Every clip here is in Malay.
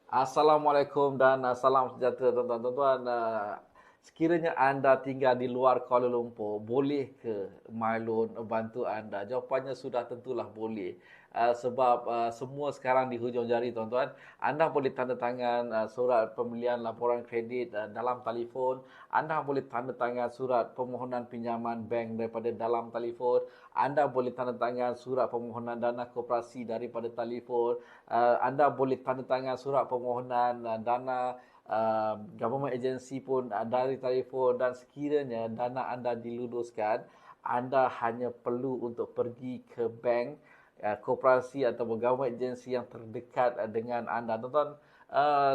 Assalamualaikum dan salam sejahtera tuan-tuan. Sekiranya anda tinggal di luar Kuala Lumpur, boleh ke MyLoan bantu anda? Jawapannya sudah tentulah boleh. Sebab semua sekarang di hujung jari tuan-tuan. Anda boleh tanda tangan surat pembelian laporan kredit dalam telefon. Anda boleh tanda tangan surat permohonan pinjaman bank daripada dalam telefon. Anda boleh tanda tangan surat permohonan dana koperasi daripada telefon. Anda boleh tanda tangan surat permohonan dana government agency pun dari telefon, dan sekiranya dana anda diluluskan, anda hanya perlu untuk pergi ke bank, koperasi atau government agency yang terdekat dengan anda. Tuan-tuan,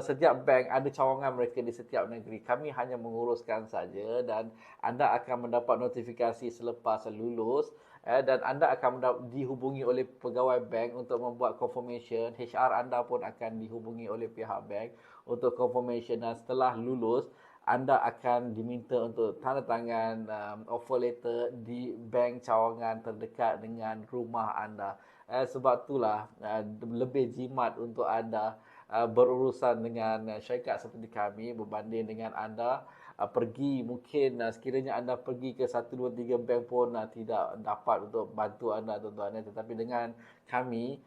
setiap bank ada cawangan mereka di setiap negeri. Kami hanya menguruskan saja dan anda akan mendapat notifikasi selepas lulus. Dan anda akan dihubungi oleh pegawai bank untuk membuat confirmation. HR anda pun akan dihubungi oleh pihak bank untuk confirmation, dan setelah lulus anda akan diminta untuk tanda tangan offer letter di bank cawangan terdekat dengan rumah anda. Sebab itulah lebih jimat untuk anda berurusan dengan syarikat seperti kami berbanding dengan anda pergi, mungkin sekiranya anda pergi ke 1, 2, 3 bank pun tidak dapat untuk bantu anda tuan-tuan. Tetapi dengan kami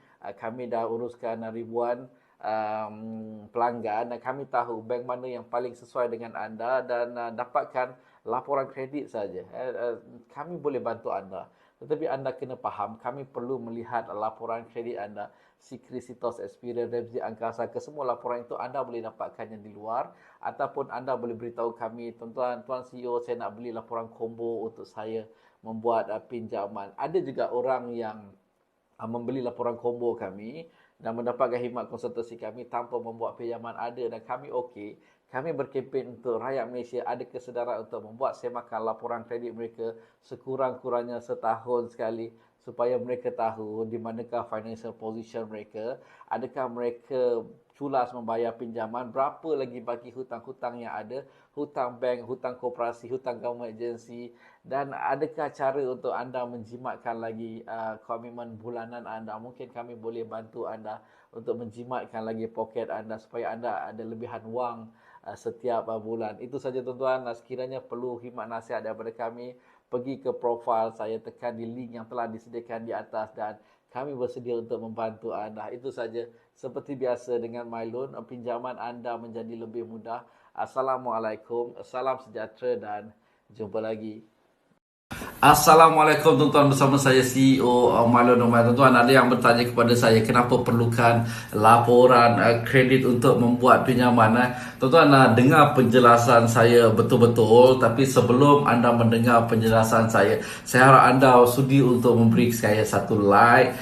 dah uruskan ribuan pelanggan dan kami tahu bank mana yang paling sesuai dengan anda, dan dapatkan laporan kredit saja. Kami boleh bantu anda. Tetapi anda kena faham, kami perlu melihat laporan kredit anda, Sikris, Sitos, Experian, Remzi, Angkasa, kesemua laporan itu anda boleh dapatkannya di luar, ataupun anda boleh beritahu kami, tuan-tuan, tuan CEO, saya nak beli laporan combo untuk saya membuat pinjaman. Ada juga orang yang membeli laporan combo kami dan mendapatkan khidmat konsultasi kami tanpa membuat pinjaman, ada, dan kami okey. Kami berkempen untuk rakyat Malaysia ada kesedaran untuk membuat semakan laporan kredit mereka sekurang-kurangnya setahun sekali, supaya mereka tahu di manakah financial position mereka, adakah mereka culas membayar pinjaman, berapa lagi bagi hutang-hutang yang ada, hutang bank, hutang koperasi, hutang government agency, dan adakah cara untuk anda menjimatkan lagi komitmen bulanan anda. Mungkin kami boleh bantu anda untuk menjimatkan lagi poket anda supaya anda ada lebihan wang setiap bulan. Itu saja tuan-tuan. Sekiranya perlu khidmat nasihat daripada kami, pergi ke profil saya, tekan di link yang telah disediakan di atas, dan kami bersedia untuk membantu anda. Itu saja. Seperti biasa dengan MyLoan, pinjaman anda menjadi lebih mudah. Assalamualaikum, salam sejahtera dan jumpa lagi. Assalamualaikum tuan-tuan, bersama saya CEO MyLoan Nomad. Tuan-tuan, ada yang bertanya kepada saya kenapa perlukan laporan kredit untuk membuat pinjaman. Tuan-tuan, dengar penjelasan saya betul-betul, tapi sebelum anda mendengar penjelasan saya harap anda sudi untuk memberi saya satu like,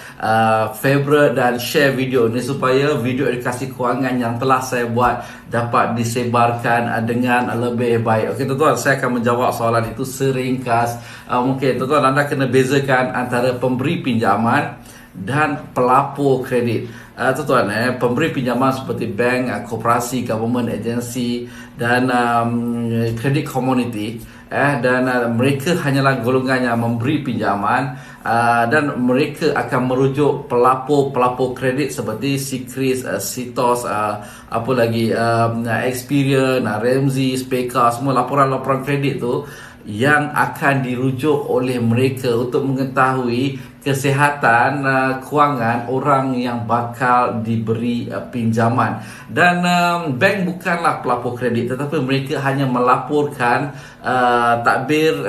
favorite dan share video ini supaya video edukasi kewangan yang telah saya buat dapat disebarkan dengan lebih baik. Okey tuan-tuan, saya akan menjawab soalan itu seringkas mungkin. Tuan-tuan, anda kena bezakan antara pemberi pinjaman dan pelapor kredit. Tuan-tuan, pemberi pinjaman seperti bank, koperasi, government agency dan kredit community, dan mereka hanyalah golongan yang memberi pinjaman, dan mereka akan merujuk pelapor kredit seperti Sikris, Sitos, apa lagi, Experian, Remzi, Speka, semua laporan-laporan kredit tu yang akan dirujuk oleh mereka untuk mengetahui kesihatan kewangan orang yang bakal diberi pinjaman. Dan bank bukanlah pelapor kredit, tetapi mereka hanya melaporkan takbir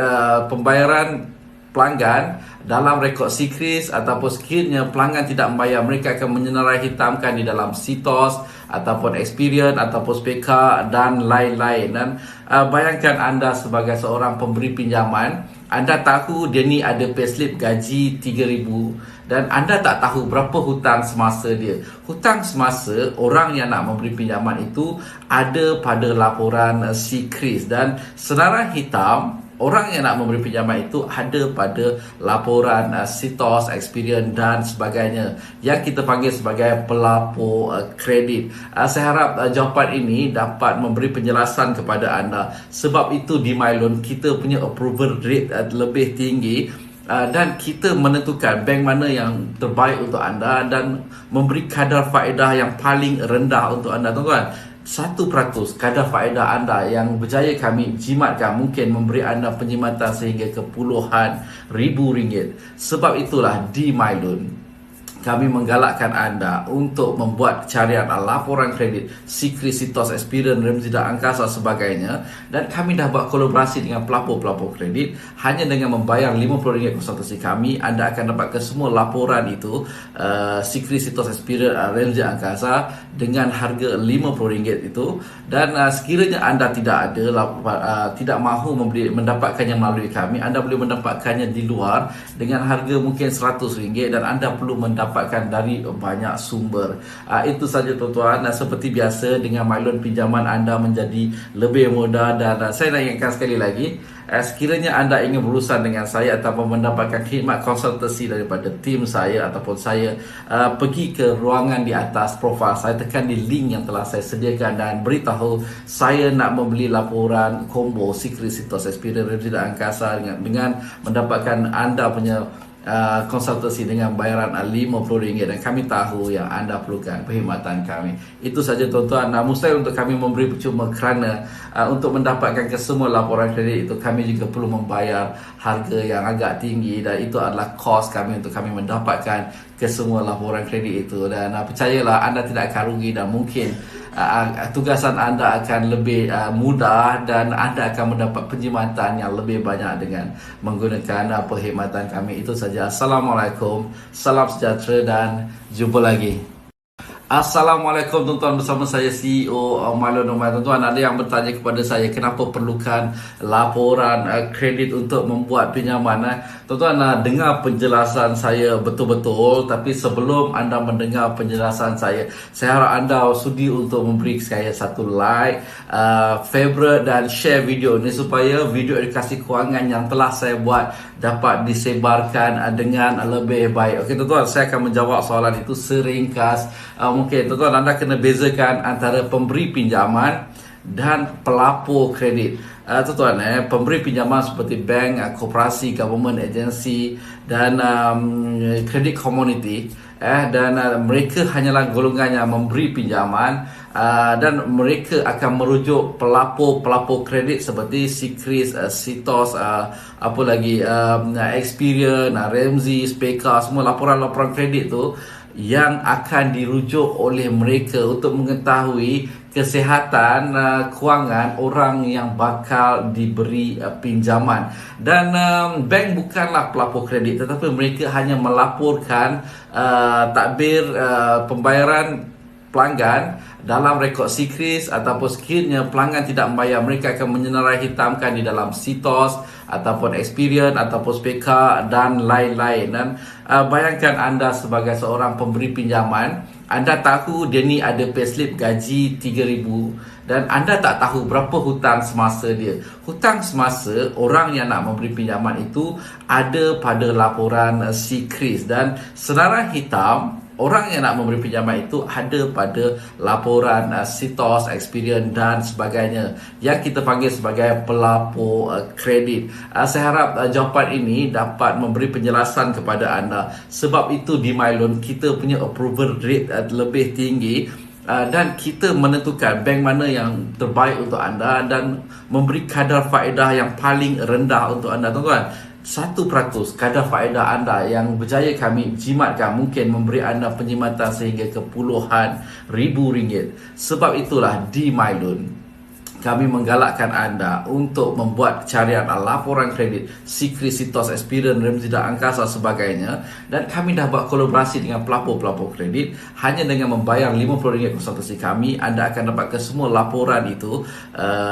pembayaran pelanggan dalam rekod Sikris, ataupun sekiranya pelanggan tidak membayar, mereka akan menyenarai hitamkan di dalam Sitos ataupun Experian ataupun Speka dan lain-lain. Dan bayangkan anda sebagai seorang pemberi pinjaman, anda tahu dia ni ada payslip gaji 3,000 dan anda tak tahu berapa hutang semasa dia. Hutang semasa orang yang nak memberi pinjaman itu ada pada laporan Sikris, dan senarai hitam orang yang nak memberi pinjaman itu ada pada laporan Sitos, Experian dan sebagainya, yang kita panggil sebagai pelapor kredit. Saya harap jawapan ini dapat memberi penjelasan kepada anda. Sebab itu di MyLoan kita punya approval rate lebih tinggi, dan kita menentukan bank mana yang terbaik untuk anda dan memberi kadar faedah yang paling rendah untuk anda, tuan-tuan. 1% kadar faedah anda yang berjaya kami jimatkan mungkin memberi anda penjimatan sehingga ke puluhan ribu ringgit. Sebab itulah di MyLoan kami menggalakkan anda untuk membuat carian laporan kredit Sikris, Sitos, Experian, Remzi dan Angkasa sebagainya, dan kami dah buat kolaborasi dengan pelapor-pelapor kredit. Hanya dengan membayar RM50 konsultasi kami, anda akan dapatkan semua laporan itu Sikris, Sitos, Experian, Remzi dan Angkasa dengan harga RM50 itu. Dan sekiranya anda tidak ada tidak mahu mendapatkannya melalui kami, anda boleh mendapatkannya di luar dengan harga mungkin RM100 dan anda perlu mendapatkan dari banyak sumber. Itu saja tuan-tuan. Seperti biasa dengan MyLoan, pinjaman anda menjadi lebih mudah. Dan saya nak ingatkan sekali lagi, sekiranya anda ingin berurusan dengan saya ataupun mendapatkan khidmat konsultasi daripada tim saya ataupun saya, pergi ke ruangan di atas profil saya, tekan di link yang telah saya sediakan dan beritahu saya nak membeli laporan combo Sikris, Sitos, Experian, Remzi dan Angkasa dengan mendapatkan anda punya konsultasi dengan bayaran RM50 dan kami tahu yang anda perlukan perkhidmatan kami. Itu saja tuan-tuan. Mustahil untuk kami memberi percuma kerana untuk mendapatkan kesemua laporan kredit itu kami juga perlu membayar harga yang agak tinggi dan itu adalah kos kami untuk kami mendapatkan kesemua laporan kredit itu. Dan percayalah anda tidak akan rugi dan mungkin tugasan anda akan lebih mudah dan anda akan mendapat penjimatan yang lebih banyak dengan menggunakan perkhidmatan kami. Itu saja. Assalamualaikum, salam sejahtera dan jumpa lagi. Assalamualaikum tuan-tuan, bersama saya CEO MyLoan. Tuan-tuan, ada yang bertanya kepada saya kenapa perlukan laporan kredit untuk membuat pinjaman. Tuan-tuan, dengar penjelasan saya betul-betul, tapi sebelum anda mendengar penjelasan saya harap anda sudi untuk memberi saya satu like, favorite dan share video ini supaya video edukasi kewangan yang telah saya buat dapat disebarkan dengan lebih baik. Okey tuan-tuan, saya akan menjawab soalan itu seringkas mungkin. Tuan-tuan, anda kena bezakan antara pemberi pinjaman dan pelapor kredit. Tuan-tuan, pemberi pinjaman seperti bank, koperasi, government agency dan kredit community, dan mereka hanyalah golongan yang memberi pinjaman, dan mereka akan merujuk pelapor kredit seperti Sikris, Sitos, apa lagi, Experian, Remzi, Speka, semua laporan-laporan kredit tu yang akan dirujuk oleh mereka untuk mengetahui kesihatan kewangan orang yang bakal diberi pinjaman. Dan bank bukanlah pelapor kredit, tetapi mereka hanya melaporkan takbir pembayaran pelanggan dalam rekod Sikris, ataupun sekiranya pelanggan tidak membayar, mereka akan menyenarai hitamkan di dalam Sitos ataupun Experian ataupun Speka dan lain-lain. Dan bayangkan anda sebagai seorang pemberi pinjaman, anda tahu dia ni ada payslip gaji 3,000 dan anda tak tahu berapa hutang semasa dia. Hutang semasa orang yang nak memberi pinjaman itu ada pada laporan Sikris, dan senarai hitam orang yang nak memberi pinjaman itu ada pada laporan Sitos, Experian dan sebagainya yang kita panggil sebagai pelapor kredit. Saya harap jawapan ini dapat memberi penjelasan kepada anda. Sebab itu di MyLoan kita punya approval rate lebih tinggi, dan kita menentukan bank mana yang terbaik untuk anda dan memberi kadar faedah yang paling rendah untuk anda, tuan-tuan. 1% kadar faedah anda yang berjaya kami jimatkan mungkin memberi anda penjimatan sehingga ke puluhan ribu ringgit. Sebab itulah di MyLoan kami menggalakkan anda untuk membuat carian laporan kredit Sikris, Sitos, Experian, Remzi dan Angkasa sebagainya, dan kami dah buat kolaborasi dengan pelapor-pelapor kredit. Hanya dengan membayar RM50 konsultasi kami, anda akan dapatkan semua laporan itu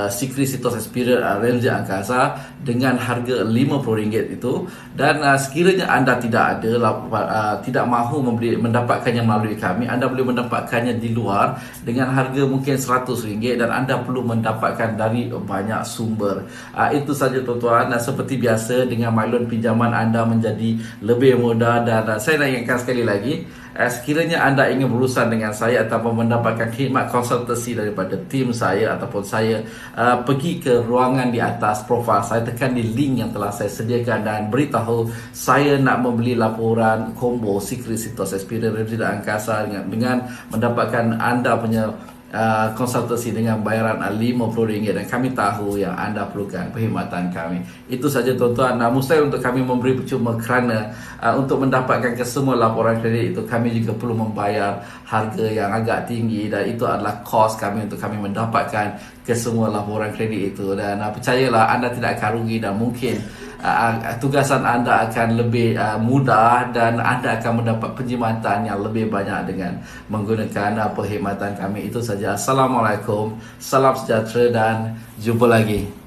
Sikris, Sitos, Experian, Remzi dan Angkasa dengan harga RM50 itu. Dan sekiranya anda tidak ada tidak mahu mendapatkannya melalui kami, anda boleh mendapatkannya di luar dengan harga mungkin RM100 dan anda perlu mendapatkan dapatkan dari banyak sumber. Itu saja tuan-tuan. Seperti biasa dengan MyLoan pinjaman anda menjadi lebih mudah dan saya nak ingatkan sekali lagi, sekiranya anda ingin berurusan dengan saya ataupun mendapatkan khidmat konsultasi daripada tim saya ataupun saya, pergi ke ruangan di atas profil saya, tekan di link yang telah saya sediakan dan beritahu saya nak membeli laporan combo Secretitos Experience Review dan Angkasa dengan mendapatkan anda punya konsultasi dengan bayaran RM50 dan kami tahu yang anda perlukan perkhidmatan kami. Itu saja tuan-tuan. Mustahil untuk kami memberi percuma kerana untuk mendapatkan kesemua laporan kredit itu kami juga perlu membayar harga yang agak tinggi dan itu adalah kos kami untuk kami mendapatkan kesemua laporan kredit itu. Dan percayalah anda tidak akan rugi dan mungkin tugasan anda akan lebih mudah dan anda akan mendapat penjimatan yang lebih banyak dengan menggunakan perkhidmatan kami. Itu saja. Assalamualaikum, salam sejahtera dan jumpa lagi.